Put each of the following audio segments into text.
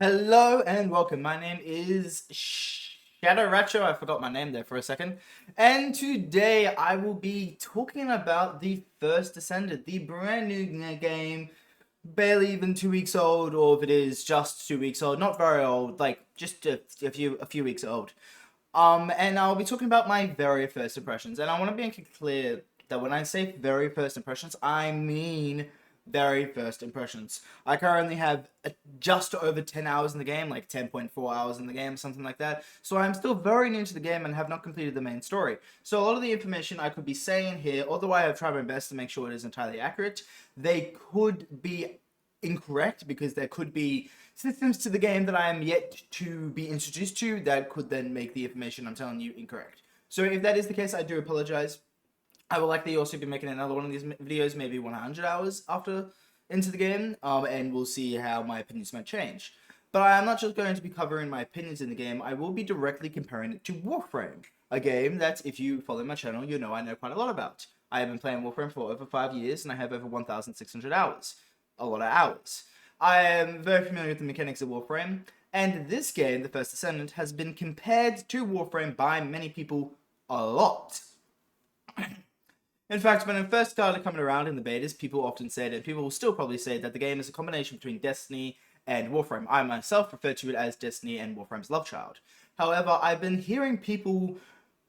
Hello and welcome. My name is Shadow Racho. I forgot my name there for a second. And today I will be talking about the first Descendant, the brand new game, barely even 2 weeks old, or if it is just 2 weeks old, not very old, like just a few weeks old. And I'll be talking about my very first impressions. And I want to make it clear that when I say very first impressions, I mean very first impressions. I currently have just over 10 hours in the game, like 10.4 hours in the game, something like that. So I'm still very new to the game and have not completed the main story. So a lot of the information I could be saying here, although I have tried my best to make sure it is entirely accurate, they could be incorrect because there could be systems to the game that I am yet to be introduced to that could then make the information I'm telling you incorrect. So if that is the case, I do apologize. I will likely also be making another one of these videos, maybe 100 hours after into the game, and we'll see how my opinions might change. But I am not just going to be covering my opinions in the game, I will be directly comparing it to Warframe, a game that, if you follow my channel, you know I know quite a lot about. I have been playing Warframe for over 5 years, and I have over 1,600 hours. A lot of hours. I am very familiar with the mechanics of Warframe, and this game, The First Descendant, has been compared to Warframe by many people a lot. In fact, when it first started coming around in the betas, people often said, and people will still probably say, that the game is a combination between Destiny and Warframe. I myself refer to it as Destiny and Warframe's love child. However, I've been hearing people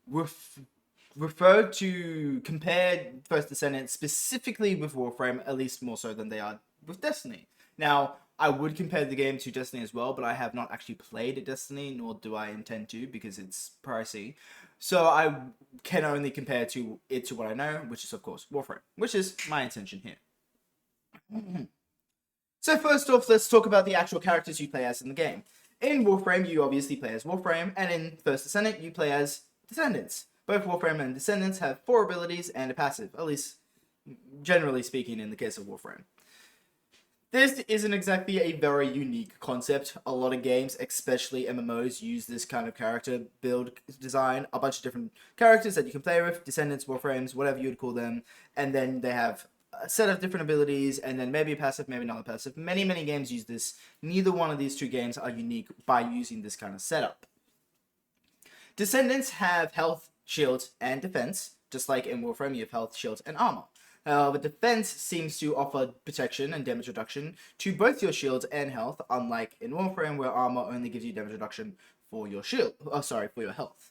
refer to compare First Descendant specifically with Warframe, at least more so than they are with Destiny. Now, I would compare the game to Destiny as well, but I have not actually played Destiny, nor do I intend to, because it's pricey. So I can only compare it to what I know, which is, of course, Warframe, which is my intention here. So first off, let's talk about the actual characters you play as in the game. In Warframe, you obviously play as Warframe, and in First Descendant, you play as Descendants. Both Warframe and Descendants have 4 abilities and a passive, at least generally speaking in the case of Warframe. This isn't exactly a very unique concept. A lot of games, especially MMOs, use this kind of character build design. A bunch of different characters that you can play with, Descendants, Warframes, whatever you'd call them, and then they have a set of different abilities, and then maybe a passive, maybe not a passive. Many games use this. Neither one of these two games are unique by using this kind of setup. Descendants have health, shield, and defense. Just like in Warframe, you have health, shield, and armor. The defense seems to offer protection and damage reduction to both your shields and health, unlike in Warframe, where armor only gives you damage reduction for your shield. For your health.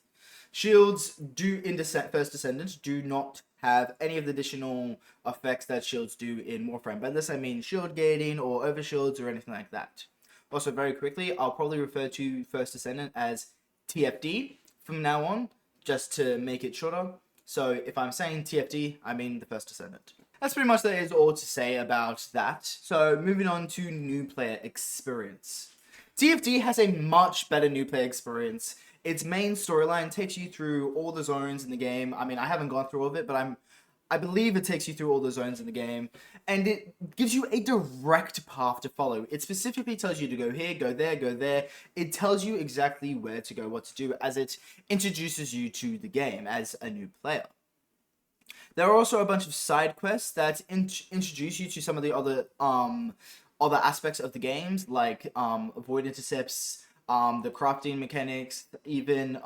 Shields in First Descendant do not have any of the additional effects that shields do in Warframe. By this I mean shield gating or overshields or anything like that. Also, very quickly, I'll probably refer to First Descendant as TFD from now on, just to make it shorter. So if I'm saying TFD, I mean the First Descendant. That's pretty much that is all to say about that. So moving on to new player experience. TFD has a much better new player experience. Its main storyline takes you through all the zones in the game. I mean, I haven't gone through all of it, but I believe it takes you through all the zones in the game, and it gives you a direct path to follow. It specifically tells you to go here, go there, go there. It tells you exactly where to go, what to do, as it introduces you to the game as a new player. There are also a bunch of side quests that introduce you to some of the other aspects of the games, like avoid intercepts, the crafting mechanics, even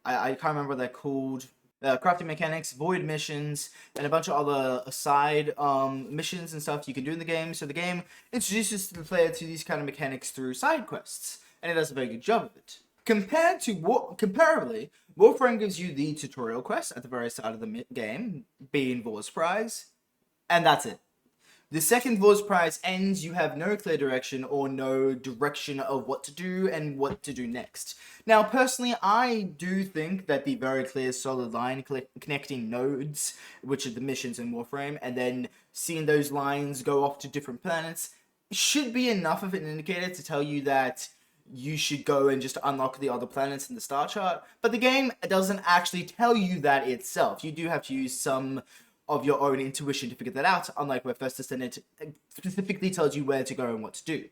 I can't remember what they're called. Crafting mechanics, void missions, and a bunch of other side missions and stuff you can do in the game. So the game introduces the player to these kind of mechanics through side quests, and it does a very good job of it. Comparably, Warframe gives you the tutorial quest at the very start of the game, being Vor's Prize, and that's it. The second Vor's Prize ends, you have no clear direction or no direction of what to do and what to do next. Now, personally, I do think that the very clear solid line connecting nodes, which are the missions in Warframe, and then seeing those lines go off to different planets, should be enough of an indicator to tell you that you should go and just unlock the other planets in the star chart. But the game doesn't actually tell you that itself. You do have to use some of your own intuition to figure that out, unlike where First Descendant specifically tells you where to go and what to do.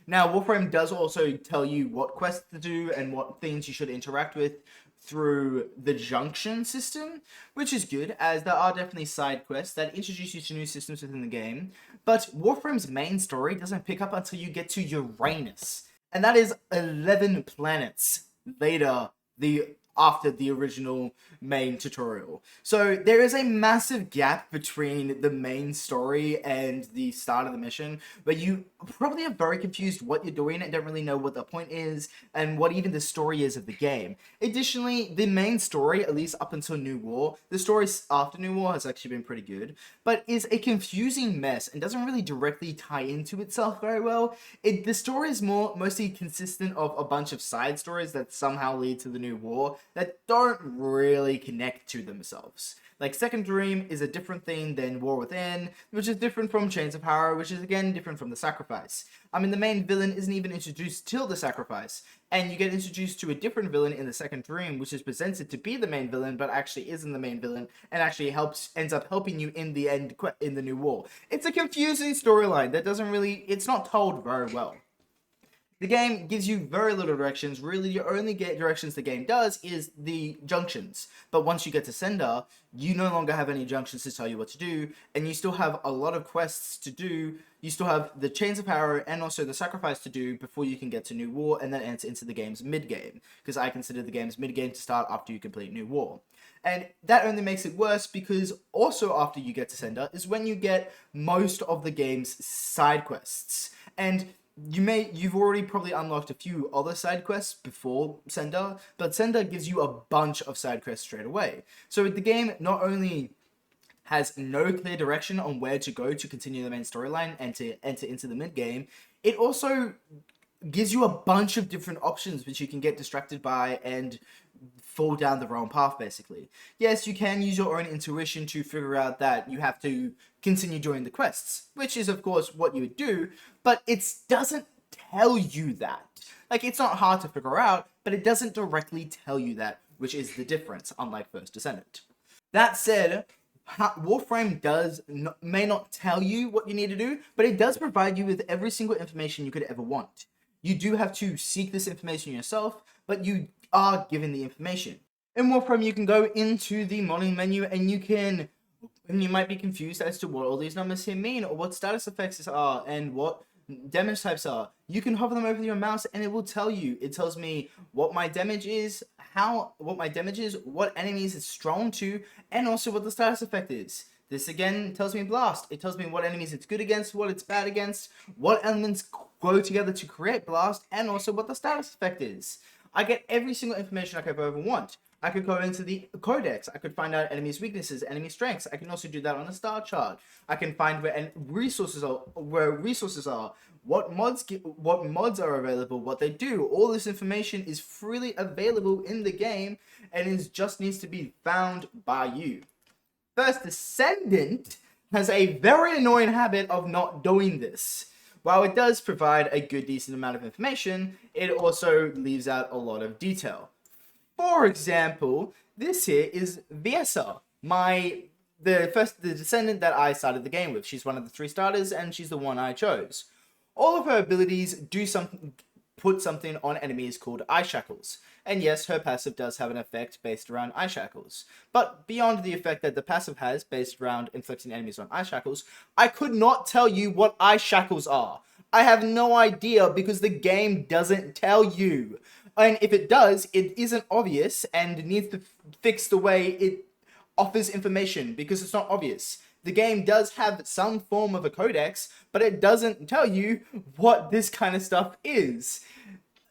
Now, Warframe does also tell you what quests to do and what things you should interact with through the junction system, which is good, as there are definitely side quests that introduce you to new systems within the game. But Warframe's main story doesn't pick up until you get to Uranus, and that is 11 planets later after the original main tutorial. So there is a massive gap between the main story and the start of the mission, where you probably are very confused what you're doing and don't really know what the point is and what even the story is of the game. Additionally, the main story, at least up until New War, the story after New War has actually been pretty good, but is a confusing mess and doesn't really directly tie into itself very well. The story is mostly consistent of a bunch of side stories that somehow lead to the New War that don't really connect to themselves. Like, Second Dream is a different thing than War Within, which is different from Chains of Power, which is again different from the Sacrifice. I mean, the main villain isn't even introduced till the Sacrifice, and you get introduced to a different villain in the Second Dream, which is presented to be the main villain, but actually isn't the main villain, and actually ends up helping you in the end in the New War. It's a confusing storyline that it's not told very well. The game gives you very little directions. Really, the only directions the game does is the junctions. But once you get to Sender, you no longer have any junctions to tell you what to do, and you still have a lot of quests to do. You still have the Chains of Power and also the Sacrifice to do before you can get to New War and then enter into the game's mid-game, because I consider the game's mid-game to start after you complete New War. And that only makes it worse because also after you get to Sender is when you get most of the game's side quests. And you've already probably unlocked a few other side quests before Sender, but Sender gives you a bunch of side quests straight away. So the game not only has no clear direction on where to go to continue the main storyline and to enter into the mid-game, it also gives you a bunch of different options which you can get distracted by and fall down the wrong path, basically. Yes, you can use your own intuition to figure out that you have to continue doing the quests, which is, of course, what you would do, but it doesn't tell you that. Like, it's not hard to figure out, but it doesn't directly tell you that, which is the difference, unlike First Descendant. That said, Warframe may not tell you what you need to do, but it does provide you with every single information you could ever want. You do have to seek this information yourself, but you are given the information. In Warframe, you can go into the modding menu and you might be confused as to what all these numbers here mean, or what status effects are, and what damage types are. You can hover them over your mouse and it will tell you. It tells me what my damage is, what enemies it's strong to, and also what the status effect is. This again tells me Blast. It tells me what enemies it's good against, what it's bad against, what elements go together to create Blast, and also what the status effect is. I get every single information I could ever want. I could go into the codex. I could find out enemies' weaknesses, enemy strengths. I can also do that on the star chart. I can find where resources are, what mods are available, what they do. All this information is freely available in the game, and it just needs to be found by you. First Descendant has a very annoying habit of not doing this. While it does provide a good decent amount of information, it also leaves out a lot of detail. For example, this here is Viessa, the Descendant that I started the game with. She's one of the 3 starters, and she's the one I chose. All of her abilities put something on enemies called Ice Shackles. And yes, her passive does have an effect based around Ice Shackles. But beyond the effect that the passive has based around inflicting enemies on Ice Shackles, I could not tell you what Ice Shackles are. I have no idea because the game doesn't tell you. And if it does, it isn't obvious and needs to fix the way it offers information because it's not obvious. The game does have some form of a codex, but it doesn't tell you what this kind of stuff is.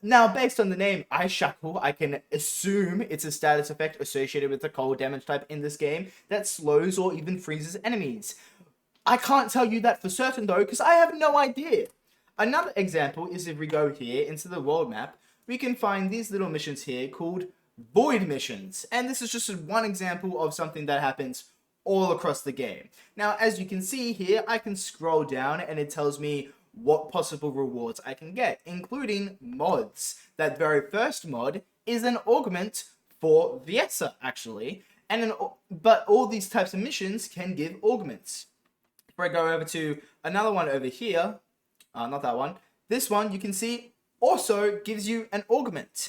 Now, based on the name Ice Shackle, I can assume it's a status effect associated with the cold damage type in this game that slows or even freezes enemies. I can't tell you that for certain though, because I have no idea. Another example is if we go here into the world map, we can find these little missions here called Void Missions. And this is just one example of something that happens all across the game. Now, as you can see here, I can scroll down and it tells me what possible rewards I can get, including mods. That very first mod is an augment for Viessa, actually, but all these types of missions can give augments. If I go over to another one over here, not that one, this one you can see also gives you an augment.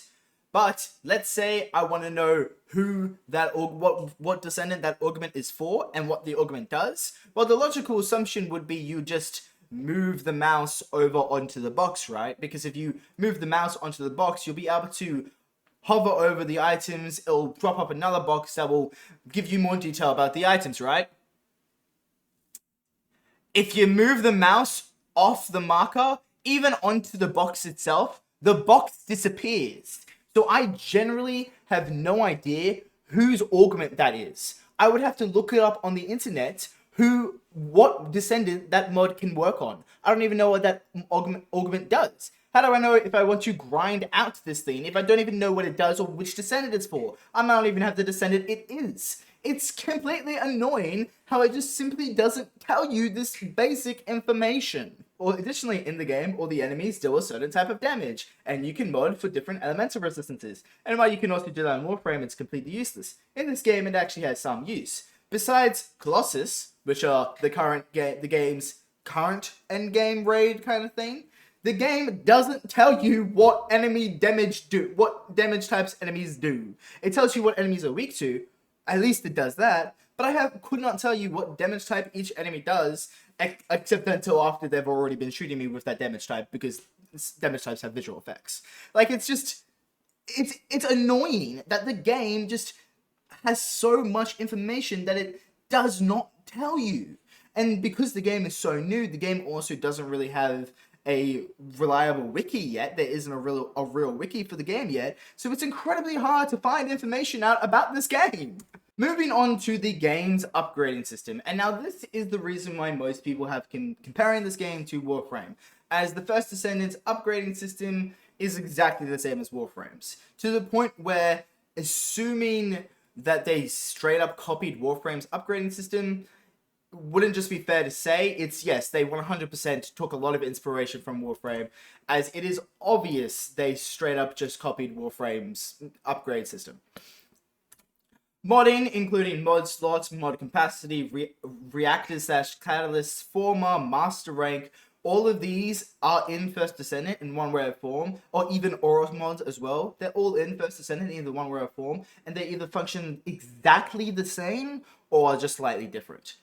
But let's say I want to know who that what Descendant that augment is for and what the augment does. Well, the logical assumption would be you just move the mouse over onto the box, right? Because if you move the mouse onto the box, you'll be able to hover over the items. It'll drop up another box that will give you more detail about the items, right? If you move the mouse off the marker, even onto the box itself, the box disappears. So I generally have no idea whose augment that is. I would have to look it up on the internet what Descendant that mod can work on. I don't even know what that augment does. How do I know if I want to grind out this thing if I don't even know what it does or which Descendant it's for? I don't even have the Descendant it is. It's completely annoying how it just simply doesn't tell you this basic information. Or additionally, in the game, all the enemies deal a certain type of damage, and you can mod for different elemental resistances. And while you can also do that in Warframe, it's completely useless. In this game, it actually has some use. Besides Colossus, which are the game's current endgame raid kind of thing, the game doesn't tell you what what damage types enemies do. It tells you what enemies are weak to. At least it does that, but I could not tell you what damage type each enemy does, except until after they've already been shooting me with that damage type, because damage types have visual effects. Like, it's annoying that the game just has so much information that it does not tell you. And because the game is so new, the game also doesn't really have a reliable wiki yet. There isn't a real wiki for the game yet, so it's incredibly hard to find information out about this game. Moving on to the game's upgrading system, and now this is the reason why most people have comparing this game to Warframe, as the first Descendant's upgrading system is exactly the same as Warframe's, to the point where, assuming that they straight up copied Warframe's upgrading system, wouldn't just be fair to say. Yes, they 100% took a lot of inspiration from Warframe, as it is obvious they straight up just copied Warframe's upgrade system. Modding, including mod slots, mod capacity, reactors / catalysts, former, master rank, all of these are in First Descendant in one way or form, or even Aura mods as well. They're all in First Descendant in either one way or form, and they either function exactly the same or are just slightly different.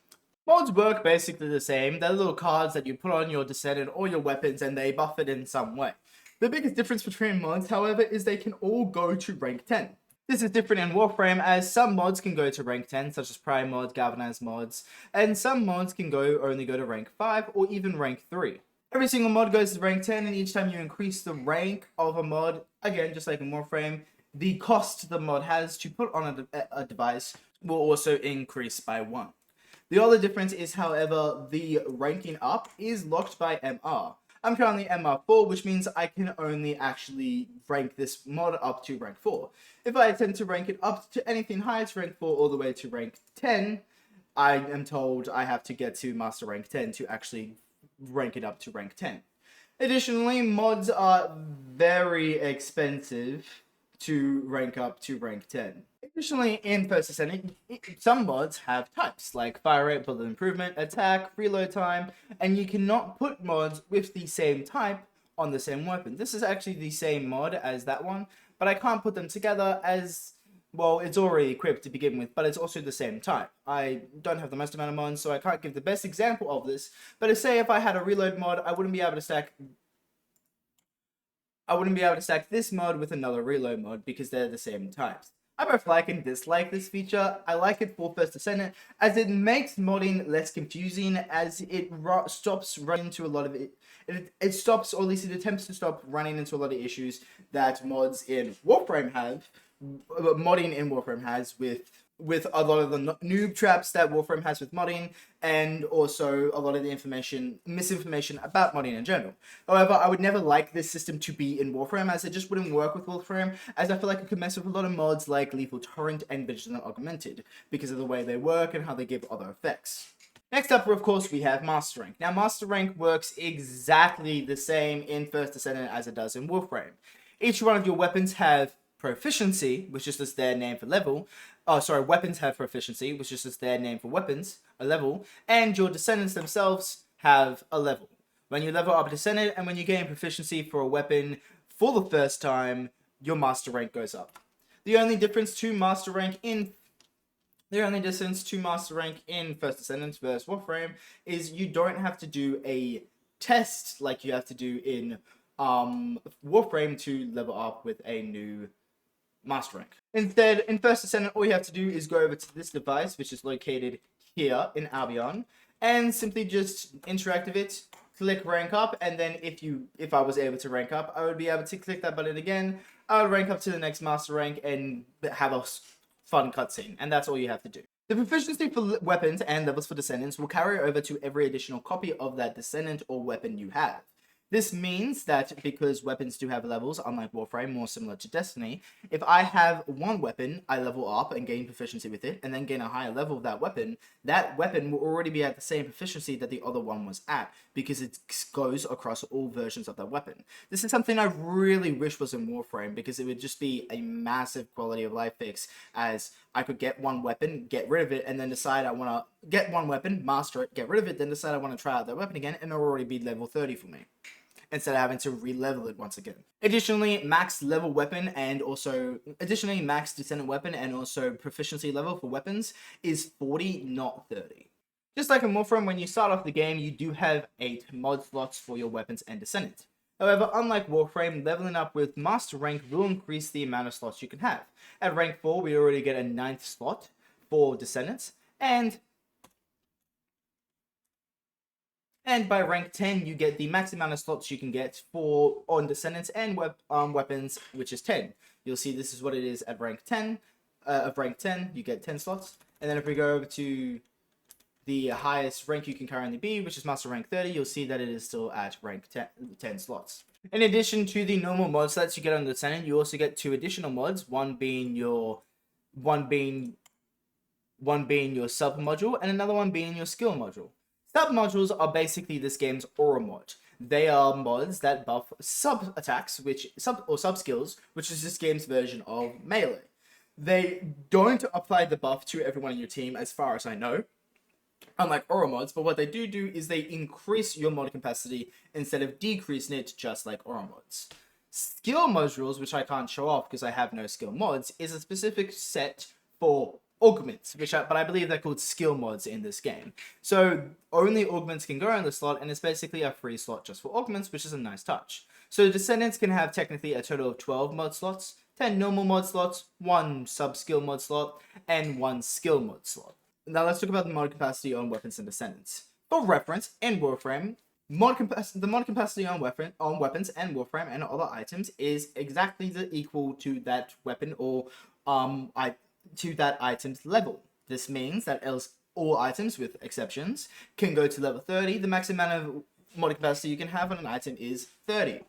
Mods work basically the same. They're little cards that you put on your Descendant or your weapons, and they buff it in some way. The biggest difference between mods, however, is they can all go to rank 10. This is different in Warframe, as some mods can go to rank 10, such as Prime mods, Galvanized mods, and some mods can only go to rank 5 or even rank 3. Every single mod goes to rank 10, and each time you increase the rank of a mod, again, just like in Warframe, the cost the mod has to put on a device will also increase by 1. The other difference is, however, the ranking up is locked by MR. I'm currently MR4, which means I can only actually rank this mod up to rank 4. If I attempt to rank it up to anything higher to rank 4 all the way to rank 10, I am told I have to get to Master Rank 10 to actually rank it up to rank 10. Additionally, mods are very expensive to rank up to rank 10. Additionally, in First Descendant, some mods have types, like fire rate, bullet improvement, attack, reload time, and you cannot put mods with the same type on the same weapon. This is actually the same mod as that one, but I can't put them together as, well, it's already equipped to begin with, but it's also the same type. I don't have the most amount of mods, so I can't give the best example of this, but to say if I had a reload mod, I wouldn't be able to stack this mod with another reload mod because they're the same types. I both like and dislike this feature. I like it for First Descendant as it makes modding less confusing, as it stops running into a lot of it stops, or at least it attempts to stop running into a lot of issues that mods in Warframe have, modding in Warframe has with a lot of the noob traps that Warframe has with modding, and also a lot of the misinformation about modding in general. However, I would never like this system to be in Warframe, as it just wouldn't work with Warframe, as I feel like it could mess with a lot of mods like Lethal Torrent and Vigilant Augmented, because of the way they work and how they give other effects. Next up, of course, we have Master Rank. Now, Master Rank works exactly the same in First Descendant as it does in Warframe. Each one of your weapons have proficiency, which is just their name for level. Weapons have proficiency, which is just their name for weapons, a level, and your Descendants themselves have a level. When you level up a Descendant and when you gain proficiency for a weapon for the first time, your master rank goes up. The only difference to master rank in First Descendant versus Warframe is you don't have to do a test like you have to do in Warframe to level up with a new master rank. Instead, in First Descendant, all you have to do is go over to this device, which is located here in Albion, and simply just interact with it, click rank up, and then if I was able to rank up, I would be able to click that button again. I would rank up to the next master rank and have a fun cutscene, and that's all you have to do. The proficiency for weapons and levels for Descendants will carry over to every additional copy of that Descendant or weapon you have. This means that because weapons do have levels, unlike Warframe, more similar to Destiny, if I have one weapon, I level up and gain proficiency with it, and then gain a higher level of that weapon will already be at the same proficiency that the other one was at, because it goes across all versions of that weapon. This is something I really wish was in Warframe, because it would just be a massive quality of life fix, as I could get one weapon, get rid of it, and then decide I want to get one weapon, master it, get rid of it, then decide I want to try out that weapon again, and it'll already be level 30 for me, instead of having to re-level it once again. Additionally, max Descendant weapon and also proficiency level for weapons is 40, not 30. Just like in Warframe, when you start off the game, you do have 8 mod slots for your weapons and Descendant. However, unlike Warframe, leveling up with Master Rank will increase the amount of slots you can have. At rank 4, we already get a 9th slot for Descendants, and by rank 10, you get the max amount of slots you can get on Descendants and weapons, which is 10. You'll see this is what it is at rank 10. You get 10 slots. And then if we go over to the highest rank you can currently be, which is Master Rank 30, you'll see that it is still at rank 10 slots. In addition to the normal mod sets you get on the Descendant, you also get 2 additional mods, one being your sub module and another one being your skill module. Sub-modules are basically this game's aura mod. They are mods that buff sub-attacks, sub-skills, which is this game's version of melee. They don't apply the buff to everyone in your team, as far as I know, unlike aura mods, but what they do is they increase your mod capacity instead of decreasing it, just like aura mods. Skill modules, which I can't show off because I have no skill mods, is a specific set for augments, but I believe they're called skill mods in this game. So only augments can go in the slot, and it's basically a free slot just for augments, which is a nice touch. So Descendants can have technically a total of 12 mod slots, 10 normal mod slots, 1 sub-skill mod slot, and 1 skill mod slot. Now let's talk about the mod capacity on weapons and Descendants. For reference, in Warframe, the mod capacity on weapons and Warframe and other items is exactly equal to that weapon or to that item's level. This means that all items, with exceptions, can go to level 30. The max amount of mod capacity you can have on an item is 30.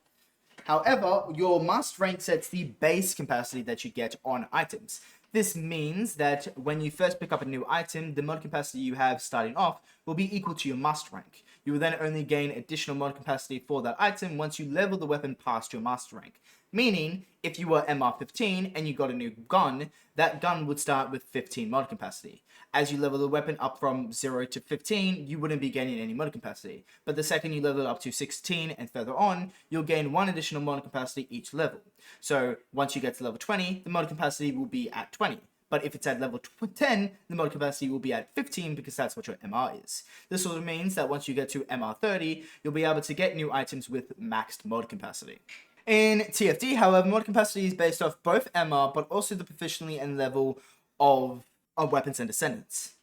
However, your master rank sets the base capacity that you get on items. This means that when you first pick up a new item, the mod capacity you have starting off will be equal to your master rank. You will then only gain additional mod capacity for that item once you level the weapon past your master rank. Meaning, if you were MR 15 and you got a new gun, that gun would start with 15 mod capacity. As you level the weapon up from 0 to 15, you wouldn't be gaining any mod capacity. But the second you level it up to 16 and further on, you'll gain 1 additional mod capacity each level. So once you get to level 20, the mod capacity will be at 20. But if it's at level 10, the mod capacity will be at 15 because that's what your MR is. This also means that once you get to MR 30, you'll be able to get new items with maxed mod capacity. In TFD, however, mod capacity is based off both MR, but also the proficiency and level of weapons and Descendants.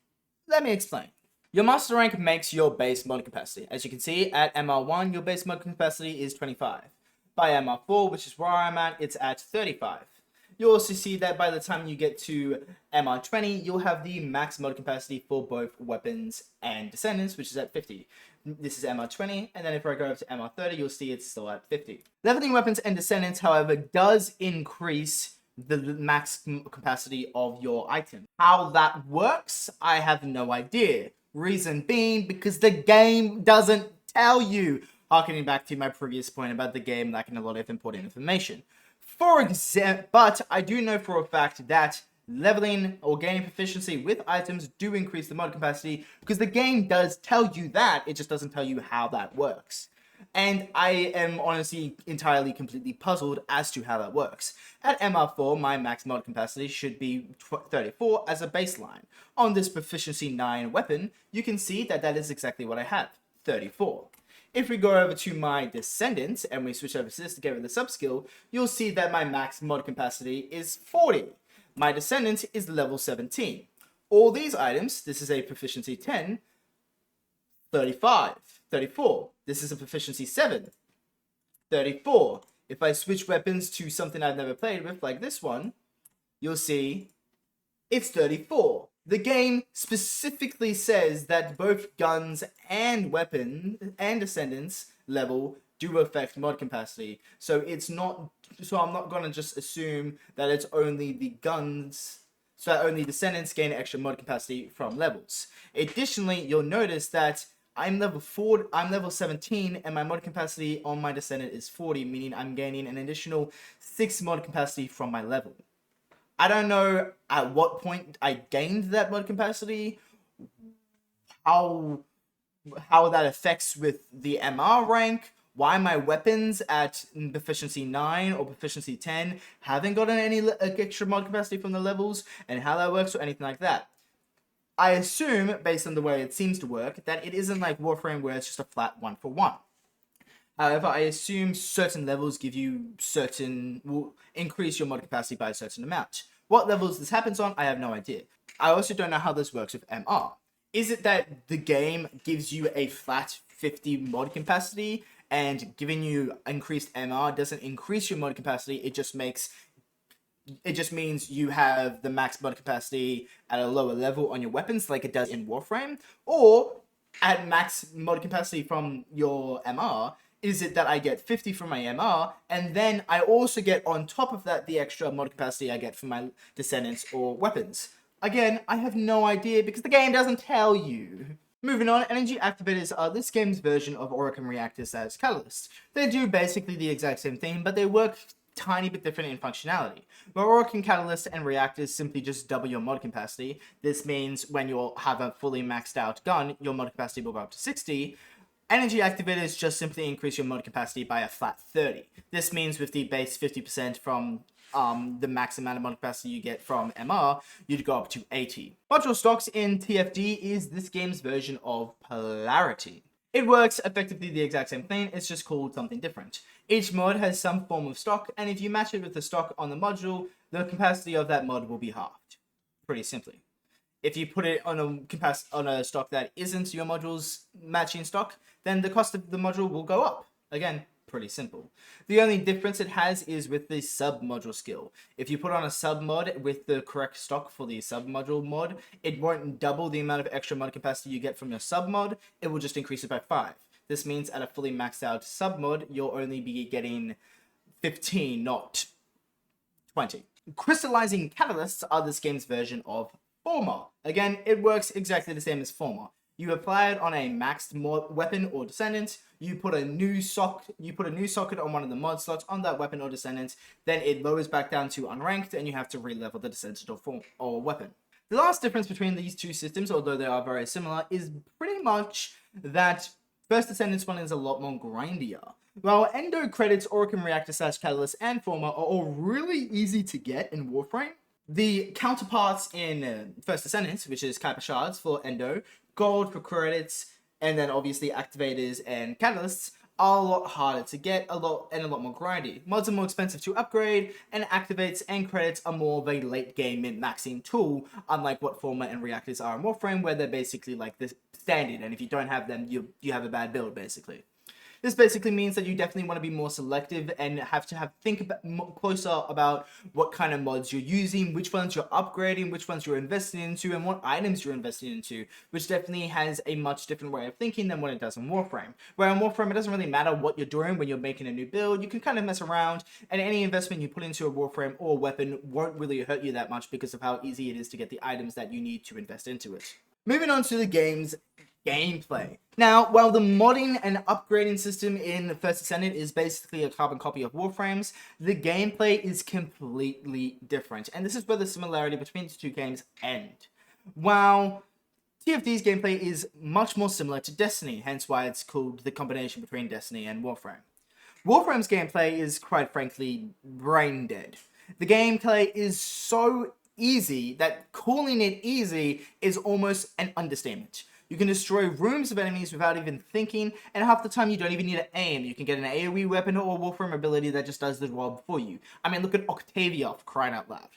Let me explain. Your master rank makes your base mod capacity. As you can see, at MR1, your base mod capacity is 25. By MR4, which is where I'm at, it's at 35. You'll also see that by the time you get to MR20, you'll have the max mod capacity for both weapons and Descendants, which is at 50. This is MR20, and then if I go over to MR30, you'll see it's still at 50. Leveling weapons and Descendants, however, does increase the max capacity of your item. How that works, I have no idea. Reason being, because the game doesn't tell you. Harkening back to my previous point about the game lacking a lot of important information. For example, but I do know for a fact that leveling or gaining proficiency with items do increase the mod capacity because the game does tell you that, it just doesn't tell you how that works. And I am honestly entirely completely puzzled as to how that works. At MR4, my max mod capacity should be 34 as a baseline. On this proficiency 9 weapon, you can see that that is exactly what I have, 34. If we go over to my Descendant and we switch over to this to get rid of the subskill, you'll see that my max mod capacity is 40. My Descendant is level 17. All these items, this is a proficiency 10, 35, 34. This is a proficiency 7, 34. If I switch weapons to something I've never played with, like this one, you'll see it's 34. The game specifically says that both guns and weapon and Descendants level do affect mod capacity. So I'm not gonna just assume that it's only the guns, so that only Descendants gain extra mod capacity from levels. Additionally, you'll notice that I'm level 17, and my mod capacity on my Descendant is 40, meaning I'm gaining an additional 6 mod capacity from my level. I don't know at what point I gained that mod capacity, how that affects with the MR rank, why my weapons at proficiency 9 or proficiency 10 haven't gotten any extra mod capacity from the levels, and how that works or anything like that. I assume, based on the way it seems to work, that it isn't like Warframe where it's just a flat 1-for-1. However, I assume certain levels will increase your mod capacity by a certain amount. What levels this happens on, I have no idea. I also don't know how this works with MR. Is it that the game gives you a flat 50 mod capacity, and giving you increased MR doesn't increase your mod capacity, it just means you have the max mod capacity at a lower level on your weapons like it does in Warframe? Or at max mod capacity from your MR, is it that I get 50 from my MR, and then I also get on top of that the extra mod capacity I get from my Descendants or weapons? Again, I have no idea because the game doesn't tell you. Moving on, energy activators are this game's version of Warframe reactors as catalysts. They do basically the exact same thing, but they work tiny bit different in functionality. Where Warframe catalysts and reactors simply just double your mod capacity. This means when you have a fully maxed out gun, your mod capacity will go up to 60. Energy activators just simply increase your mod capacity by a flat 30. This means with the base 50% from the max amount of mod capacity you get from MR, you'd go up to 80. Module stocks in TFD is this game's version of polarity. It works effectively the exact same thing, it's just called something different. Each mod has some form of stock, and if you match it with the stock on the module, the capacity of that mod will be halved. Pretty simply. If you put it on a stock that isn't your module's matching stock, then the cost of the module will go up. Again, pretty simple. The only difference it has is with the sub-module skill. If you put on a sub-mod with the correct stock for the sub-module mod, it won't double the amount of extra mod capacity you get from your sub-mod, it will just increase it by 5. This means at a fully maxed out sub-mod, you'll only be getting 15, not 20. Crystallizing catalysts are this game's version of Former. Again, it works exactly the same as Former. You apply it on a maxed weapon or Descendant, you put a new socket on one of the mod slots on that weapon or Descendant, then it lowers back down to unranked and you have to re-level the Descendant or weapon. The last difference between these two systems, although they are very similar, is pretty much that First Descendant's one is a lot more grindier. While Endo credits, Oricum Reactor / Catalyst, and Former are all really easy to get in Warframe, the counterparts in First Descendant, which is Kuiper Shards for Endo, Gold for credits, and then obviously Activators and Catalysts, are a lot harder to get, a lot more grindy. Mods are more expensive to upgrade, and Activates and Credits are more of a late game min-maxing tool, unlike what Former and Reactors are in Warframe, where they're basically like the standard, and if you don't have them, you have a bad build, basically. This basically means that you definitely want to be more selective and have to think closer about what kind of mods you're using, which ones you're upgrading, which ones you're investing into, and what items you're investing into, which definitely has a much different way of thinking than what it does in Warframe. Where in Warframe, it doesn't really matter what you're doing when you're making a new build, you can kind of mess around, and any investment you put into a Warframe or a weapon won't really hurt you that much because of how easy it is to get the items that you need to invest into it. Moving on to the game's gameplay. Now, while the modding and upgrading system in First Descendant is basically a carbon copy of Warframe's, the gameplay is completely different, and this is where the similarity between the two games end. While TFD's gameplay is much more similar to Destiny, hence why it's called the combination between Destiny and Warframe. Warframe's gameplay is, quite frankly, brain dead. The gameplay is so easy that calling it easy is almost an understatement. You can destroy rooms of enemies without even thinking, and half the time you don't even need to aim. You can get an AoE weapon or a Warframe ability that just does the job for you. I mean, look at Octavia, for crying out loud.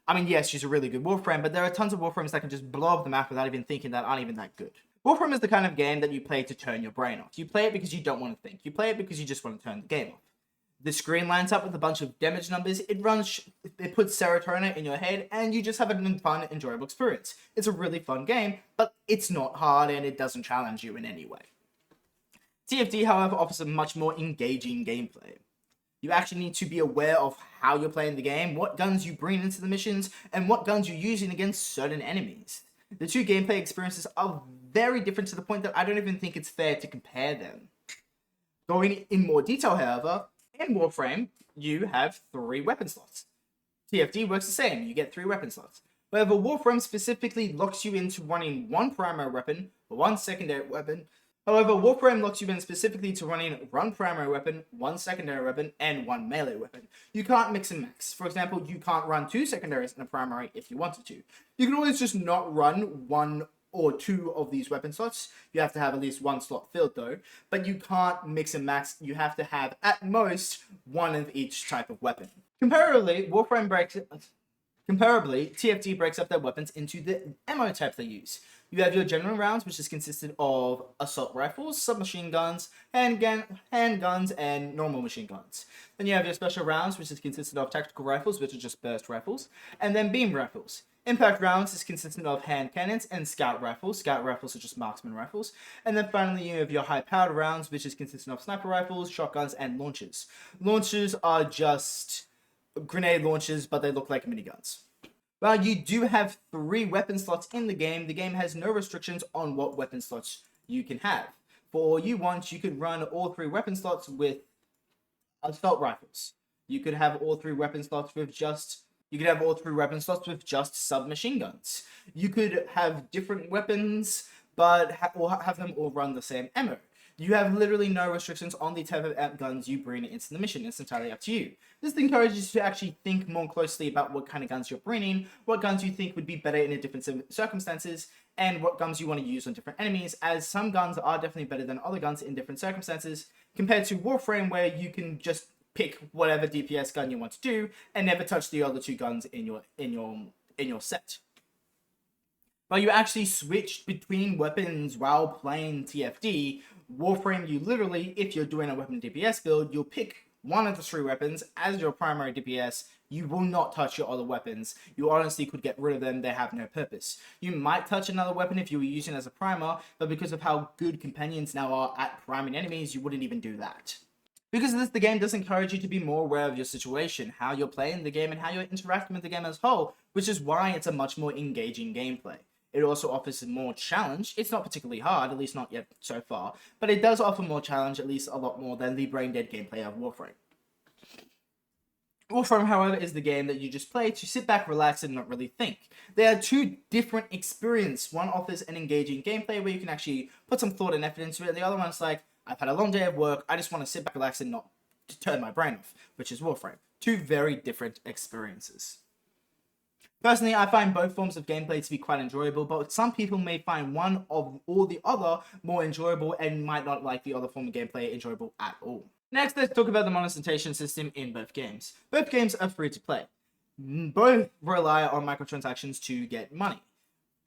I mean, yes, she's a really good Warframe, but there are tons of Warframes that can just blow up the map without even thinking that aren't even that good. Warframe is the kind of game that you play to turn your brain off. You play it because you don't want to think. You play it because you just want to turn the game off. The screen lines up with a bunch of damage numbers, it puts serotonin in your head, and you just have a fun, enjoyable experience. It's a really fun game, but it's not hard and it doesn't challenge you in any way. TFD, however, offers a much more engaging gameplay. You actually need to be aware of how you're playing the game, what guns you bring into the missions, and what guns you're using against certain enemies. The two gameplay experiences are very different to the point that I don't even think it's fair to compare them. Going in more detail, however, in Warframe, you have 3 weapon slots. TFD works the same, you get 3 weapon slots. However, Warframe specifically locks you into running 1 primary weapon, 1 secondary weapon. However, Warframe locks you in specifically to running 1 primary weapon, 1 secondary weapon, and 1 melee weapon. You can't mix and max. For example, you can't run 2 secondaries and a primary if you wanted to. You can always just not run 1 or 2 of these weapon slots. You have to have at least 1 slot filled though, but you can't mix and max. You have to have at most 1 of each type of weapon. Comparably, TFD breaks up their weapons into the ammo type they use. You have your general rounds, which is consisted of assault rifles, submachine guns, handguns, and normal machine guns. Then you have your special rounds, which is consisted of tactical rifles, which are just burst rifles, and then beam rifles. Impact rounds is consistent of hand cannons and scout rifles. Scout rifles are just marksman rifles. And then finally you have your high-powered rounds, which is consistent of sniper rifles, shotguns, and launchers. Launchers are just grenade launchers, but they look like miniguns. While you do have 3 weapon slots in the game has no restrictions on what weapon slots you can have. For all you want, you could run all 3 weapon slots with assault rifles. You could have all 3 weapon slots with just submachine guns. You could have different weapons, but have them all run the same ammo. You have literally no restrictions on the type of guns you bring into the mission. It's entirely up to you. This encourages you to actually think more closely about what kind of guns you're bringing, what guns you think would be better in different circumstances, and what guns you want to use on different enemies, as some guns are definitely better than other guns in different circumstances, compared to Warframe, where you can just pick whatever DPS gun you want to do and never touch the other 2 guns in your set. While you actually switch between weapons while playing TFD, Warframe, you literally, if you're doing a weapon DPS build, you'll pick one of the 3 weapons as your primary DPS. You will not touch your other weapons. You honestly could get rid of them, they have no purpose. You might touch another weapon if you were using it as a primer, but because of how good companions now are at priming enemies, you wouldn't even do that. Because of this, the game does encourage you to be more aware of your situation, how you're playing the game, and how you're interacting with the game as a whole, which is why it's a much more engaging gameplay. It also offers more challenge. It's not particularly hard, at least not yet so far, but it does offer more challenge, at least a lot more than the brain-dead gameplay of Warframe. Warframe, however, is the game that you just play to sit back, relax, and not really think. They are 2 different experiences. One offers an engaging gameplay where you can actually put some thought and effort into it, and the other one's like, I've had a long day of work, I just want to sit back, relax, and not turn my brain off, which is Warframe. 2 very different experiences. Personally, I find both forms of gameplay to be quite enjoyable, but some people may find one or the other more enjoyable and might not like the other form of gameplay enjoyable at all. Next, let's talk about the monetization system in both games. Both games are free to play. Both rely on microtransactions to get money,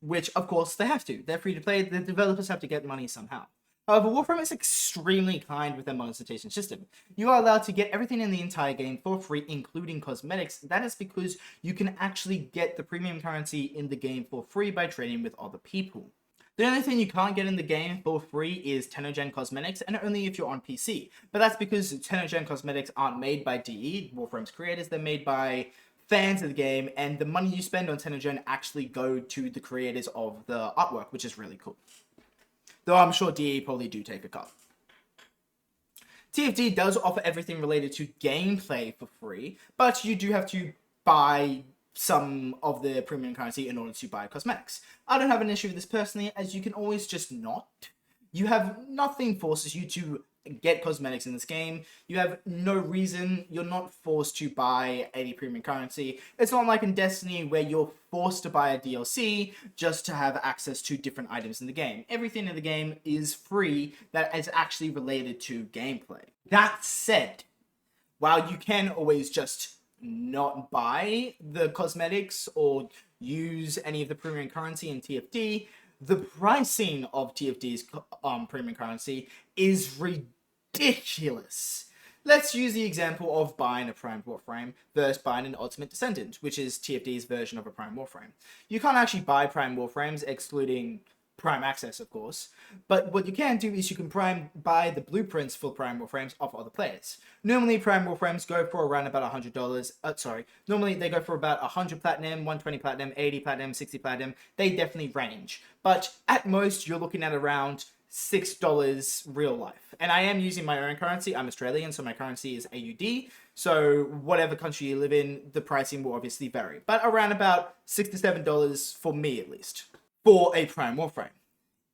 which of course they have to. They're free to play, the developers have to get money somehow. However, Warframe is extremely kind with their monetization system. You are allowed to get everything in the entire game for free, including cosmetics. That is because you can actually get the premium currency in the game for free by trading with other people. The only thing you can't get in the game for free is Tenogen cosmetics, and only if you're on PC. But that's because Tenogen cosmetics aren't made by DE, Warframe's creators, they're made by fans of the game, and the money you spend on Tenogen actually go to the creators of the artwork, which is really cool. Though I'm sure DE probably do take a cut. TFD does offer everything related to gameplay for free, but you do have to buy some of the premium currency in order to buy cosmetics. I don't have an issue with this personally, as you can always just not. You have nothing forces you to get cosmetics in this game. You have no reason. You're not forced to buy any premium currency. It's not like in Destiny where you're forced to buy a DLC just to have access to different items in the game. Everything in the game is free that is actually related to gameplay. That said, while you can always just not buy the cosmetics or use any of the premium currency in TFD, the pricing of TFD's premium currency is ridiculous. Let's use the example of buying a Prime Warframe versus buying an Ultimate Descendant, which is TFD's version of a Prime Warframe. You can't actually buy Prime Warframes, excluding Prime Access, of course, but what you can do is you can buy the blueprints for Prime Warframes off other players. Normally, Prime Warframes go for around about $100. Normally they go for about 100 platinum, 120 platinum, 80 platinum, 60 platinum. They definitely range, but at most you're looking at around $6 real life. And I am using my own currency. I'm Australian, so my currency is AUD. So whatever country you live in, the pricing will obviously vary, but around about $6 to $7 for me at least, for a Prime Warframe.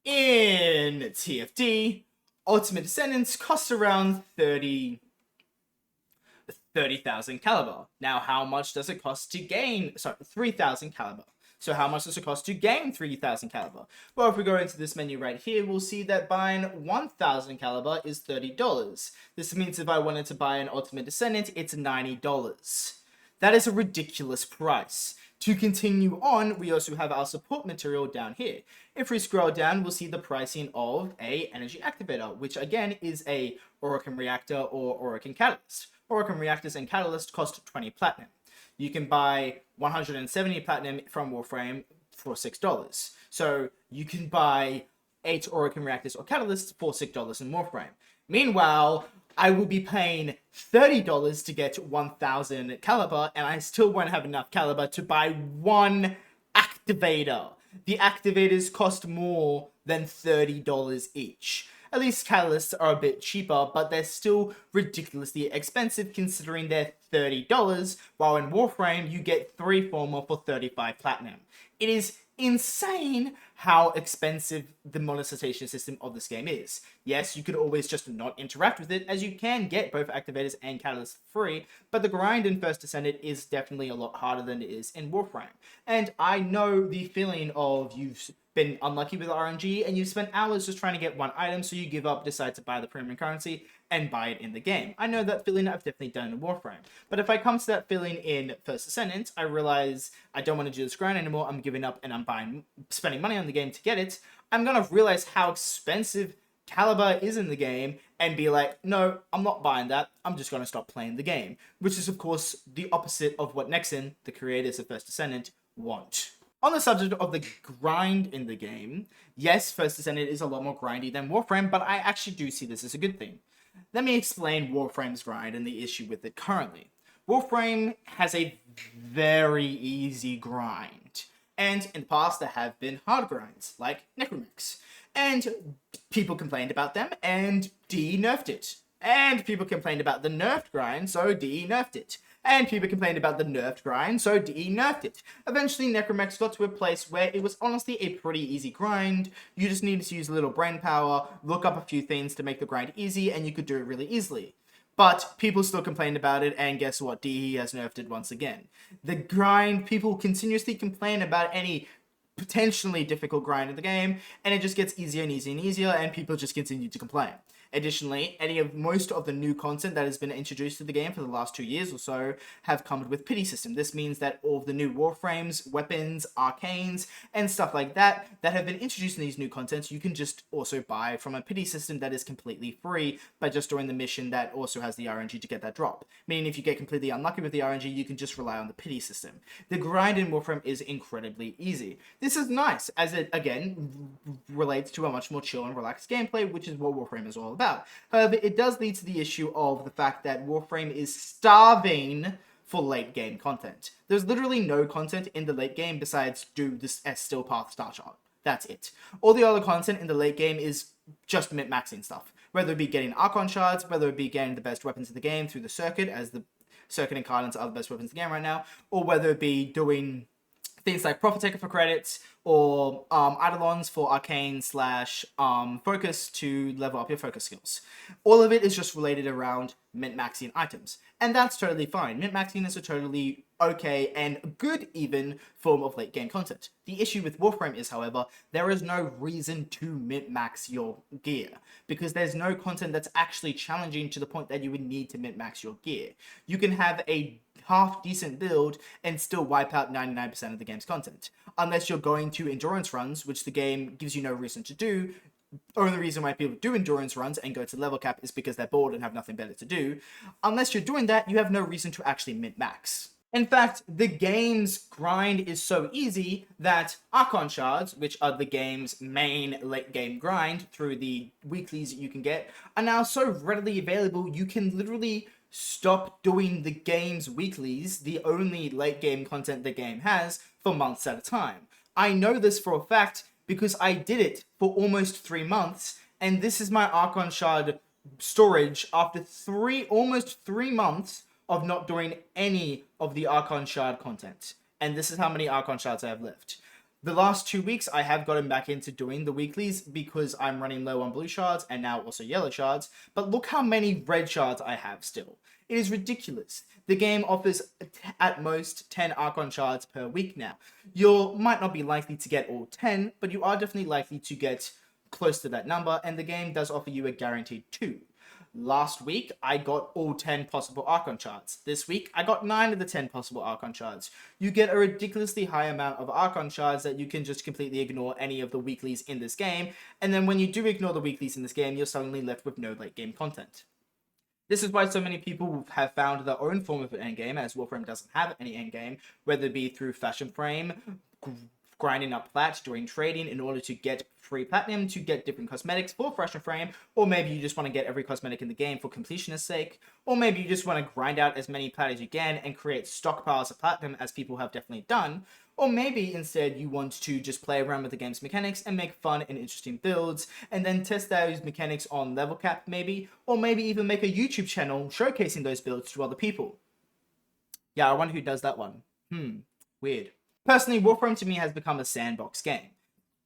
In TFD, Ultimate Descendants cost around 30,000 caliber. Now, how much does it cost to gain? 3,000 caliber. So how much does it cost to gain 3,000 caliber? Well, if we go into this menu right here, we'll see that buying 1,000 caliber is $30. This means if I wanted to buy an Ultimate Descendant, it's $90. That is a ridiculous price. To continue on, we also have our support material down here. If we scroll down, we'll see the pricing of a energy activator, which again is a Orokin reactor or Orokin catalyst. Orokin reactors and catalysts cost 20 platinum. You can buy 170 platinum from Warframe for $6. So you can buy 8 Orokin reactors or catalysts for $6 in Warframe. Meanwhile, I will be paying $30 to get 1,000 caliber, and I still won't have enough caliber to buy one activator. The activators cost more than $30 each. At least catalysts are a bit cheaper, but they're still ridiculously expensive considering they're $30, while in Warframe you get 3 former for 35 platinum. It is insane how expensive the monetization system of this game is. Yes, you could always just not interact with it, as you can get both activators and catalysts free, but the grind in First Descendant is definitely a lot harder than it is in Warframe. And I know the feeling of you've been unlucky with RNG and you've spent hours just trying to get one item, so you give up, decide to buy the premium currency, and buy it in the game. I know that feeling. I've definitely done in Warframe. But if I come to that feeling in First Descendant, I realize I don't want to do this grind anymore, I'm giving up and I'm spending money on the game to get it, I'm gonna realize how expensive caliber is in the game and be like, no, I'm not buying that, I'm just gonna stop playing the game. Which is of course the opposite of what Nexon, the creators of First Descendant, want. On the subject of the grind in the game, yes, First Descendant is a lot more grindy than Warframe, but I actually do see this as a good thing. Let me explain Warframe's grind and the issue with it currently. Warframe has a very easy grind, and in the past there have been hard grinds, like Necromex, and people complained about them, and DE nerfed it. And people complained about the nerfed grind, so DE nerfed it. And people complained about the nerfed grind, so DE nerfed it. Eventually, Necromex got to a place where it was honestly a pretty easy grind. You just needed to use a little brain power, look up a few things to make the grind easy, and you could do it really easily. But people still complained about it, and guess what? DE has nerfed it once again. The grind, people continuously complain about any potentially difficult grind in the game, and it just gets easier and easier and easier, and people just continue to complain. Additionally, most of the new content that has been introduced to the game for the last 2 years or so have come with pity system. This means that all of the new Warframes, weapons, arcanes, and stuff like that have been introduced in these new contents, you can just also buy from a pity system that is completely free by just doing the mission that also has the RNG to get that drop. Meaning if you get completely unlucky with the RNG, you can just rely on the pity system. The grind in Warframe is incredibly easy. This is nice, as it, again, relates to a much more chill and relaxed gameplay, which is what Warframe is all about. However, it does lead to the issue of the fact that Warframe is starving for late game content. There's literally no content in the late game besides do this as Still Path Star Chart. That's it. All the other content in the late game is just min-maxing stuff. Whether it be getting Archon shards, whether it be getting the best weapons in the game through the circuit as the Circuit and Cardinals are the best weapons in the game right now, or whether it be doing things like Profit Taker for credits, or Eidolons for arcane slash focus to level up your focus skills. All of it is just related around min-maxing items. And that's totally fine. Min-maxing is a totally okay and good even form of late game content. The issue with Warframe is, however, there is no reason to min-max your gear, because there's no content that's actually challenging to the point that you would need to min-max your gear. You can have a half-decent build and still wipe out 99% of the game's content. Unless you're going to endurance runs, which the game gives you no reason to do. Only reason why people do endurance runs and go to level cap is because they're bored and have nothing better to do. Unless you're doing that, you have no reason to actually min-max. In fact, the game's grind is so easy that Archon Shards, which are the game's main late game grind through the weeklies that you can get, are now so readily available you can literally stop doing the game's weeklies, the only late game content the game has, for months at a time. I know this for a fact because I did it for almost 3 months, and this is my Archon Shard storage after almost 3 months of not doing any of the Archon Shard content. And this is how many Archon Shards I have left. The last 2 weeks, I have gotten back into doing the weeklies because I'm running low on blue shards and now also yellow shards. But look how many red shards I have still. It is ridiculous. The game offers at most 10 Archon shards per week now. You might not be likely to get all 10, but you are definitely likely to get close to that number, and the game does offer you a guaranteed 2. Last week, I got all 10 possible Archon shards. This week, I got 9 of the 10 possible Archon shards. You get a ridiculously high amount of Archon shards that you can just completely ignore any of the weeklies in this game, and then when you do ignore the weeklies in this game, you're suddenly left with no late game content. This is why so many people have found their own form of an endgame, as Warframe doesn't have any endgame, whether it be through Fashion Frame, grinding up plat, doing trading in order to get free platinum, to get different cosmetics for Fashion Frame, or maybe you just want to get every cosmetic in the game for completionist sake, or maybe you just want to grind out as many plat as you can and create stockpiles of platinum, as people have definitely done, or maybe instead you want to just play around with the game's mechanics and make fun and interesting builds, and then test those mechanics on level cap maybe, or maybe even make a YouTube channel showcasing those builds to other people. Yeah, I wonder who does that one. Weird. Personally, Warframe to me has become a sandbox game.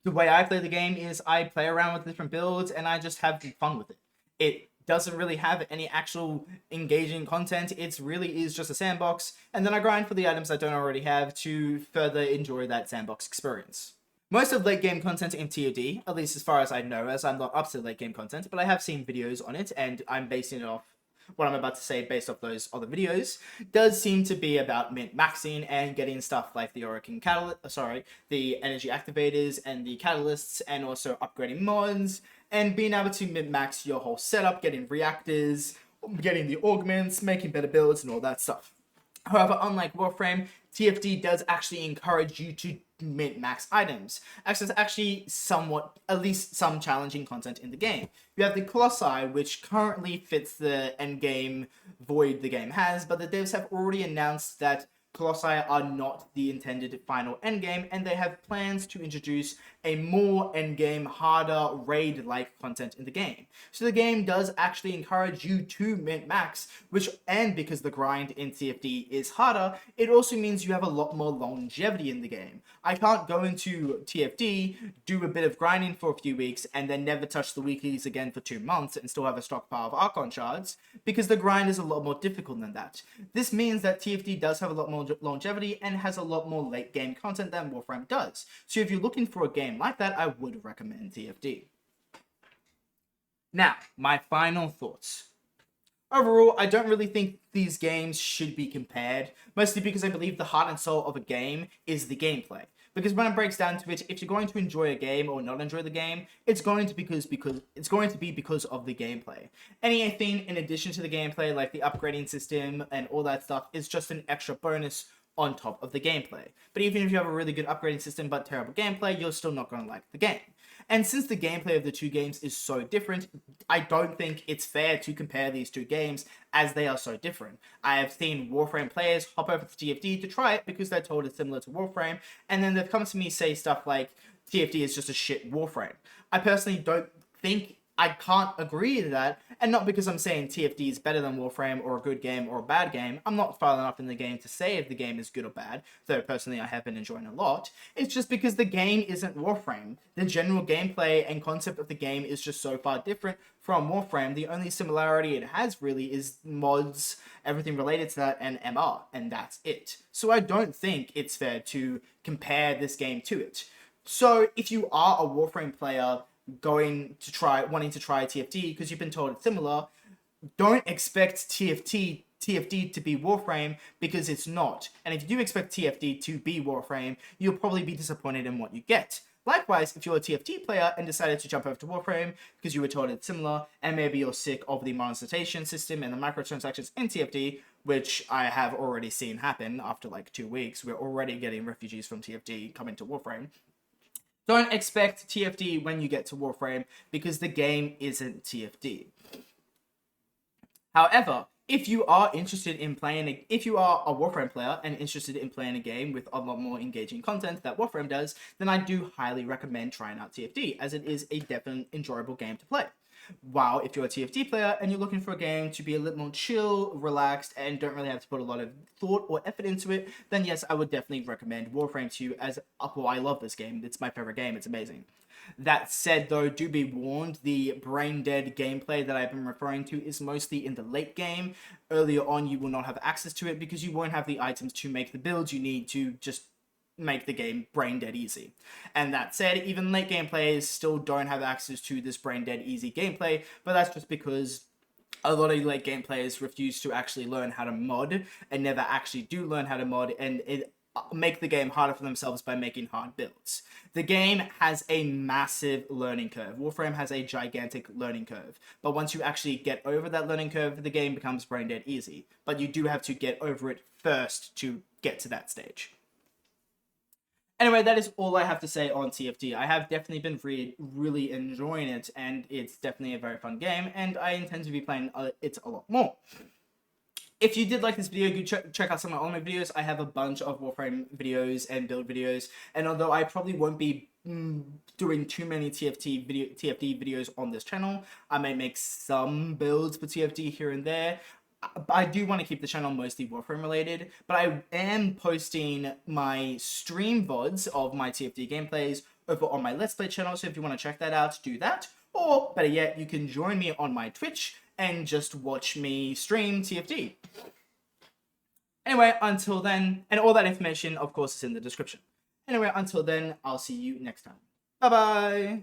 The way I play the game is I play around with different builds and I just have fun with it. It doesn't really have any actual engaging content. It really is just a sandbox, and then I grind for the items I don't already have to further enjoy that sandbox experience. Most of late game content in TOD, at least as far as I know, as I'm not up to late game content, but I have seen videos on it and I'm basing it off what I'm about to say based off those other videos, does seem to be about min-maxing and getting stuff like the the energy activators and the catalysts, and also upgrading mods, and being able to min-max your whole setup, getting reactors, getting the augments, making better builds, and all that stuff. However, unlike Warframe, TFD does actually encourage you to min-max items, as there's actually somewhat, at least some challenging content in the game. You have the Colossi, which currently fits the endgame void the game has, but the devs have already announced that Colossi are not the intended final endgame, and they have plans to introduce a more endgame, harder, raid-like content in the game. So the game does actually encourage you to min-max, and because the grind in TFD is harder, it also means you have a lot more longevity in the game. I can't go into TFD, do a bit of grinding for a few weeks, and then never touch the weeklies again for 2 months and still have a stockpile of Archon shards, because the grind is a lot more difficult than that. This means that TFD does have a lot more longevity and has a lot more late game content than Warframe does. So if you're looking for a game like that, I would recommend TFD. Now, my final thoughts. Overall, I don't really think these games should be compared, mostly because I believe the heart and soul of a game is the gameplay. Because when it breaks down to it, if you're going to enjoy a game or not enjoy the game, it's going to be because of the gameplay. Anything in addition to the gameplay, like the upgrading system and all that stuff, is just an extra bonus on top of the gameplay. But even if you have a really good upgrading system but terrible gameplay, you're still not going to like the game. And since the gameplay of the two games is so different, I don't think it's fair to compare these two games as they are so different. I have seen Warframe players hop over to TFD to try it because they're told it's similar to Warframe, and then they've come to me say stuff like, TFD is just a shit Warframe. I personally don't think I can't agree to that, and not because I'm saying TFD is better than Warframe or a good game or a bad game. I'm not far enough in the game to say if the game is good or bad, though personally I have been enjoying a lot. It's just because the game isn't Warframe. The general gameplay and concept of the game is just so far different from Warframe. The only similarity it has really is mods, everything related to that, and MR, and that's it. So I don't think it's fair to compare this game to it. So if you are a Warframe player wanting to try TFD because you've been told it's similar, don't expect TFD to be Warframe, because it's not. And if you do expect TFD to be Warframe, you'll probably be disappointed in what you get. Likewise, if you're a TFT player and decided to jump over to Warframe because you were told it's similar, and maybe you're sick of the monetization system and the microtransactions in TFT, which I have already seen happen after like 2 weeks, we're already getting refugees from TFT coming to Warframe. Don't expect TFD when you get to Warframe, because the game isn't TFD. However, if you are interested in playing, if you are a Warframe player and interested in playing a game with a lot more engaging content that Warframe does, then I do highly recommend trying out TFD, as it is a definitely enjoyable game to play. While if you're a TFT player and you're looking for a game to be a little more chill, relaxed, and don't really have to put a lot of thought or effort into it, then yes, I would definitely recommend Warframe to you, as I love this game. It's my favorite game. It's amazing. That said, though, do be warned, the brain-dead gameplay that I've been referring to is mostly in the late game. Earlier on, you will not have access to it because you won't have the items to make the builds you need to just make the game brain dead easy. And that said, even late game players still don't have access to this brain dead easy gameplay, but that's just because a lot of late game players refuse to actually learn how to mod and never actually do learn how to mod, and make the game harder for themselves by making hard builds. The game has a massive learning curve. Warframe has a gigantic learning curve, but once you actually get over that learning curve, the game becomes brain dead easy. But you do have to get over it first to get to that stage. Anyway, that is all I have to say on TFT. I have definitely been really enjoying it, and it's definitely a very fun game, and I intend to be playing it a lot more. If you did like this video, go check out some of my videos. I have a bunch of Warframe videos and build videos, and although I probably won't be doing too many TFT videos on this channel, I may make some builds for TFT here and there. I do want to keep the channel mostly Warframe related, but I am posting my stream VODs of my TFT gameplays over on my Let's Play channel, so if you want to check that out, do that. Or, better yet, you can join me on my Twitch and just watch me stream TFT. Anyway, until then, and all that information, of course, is in the description. Anyway, until then, I'll see you next time. Bye-bye!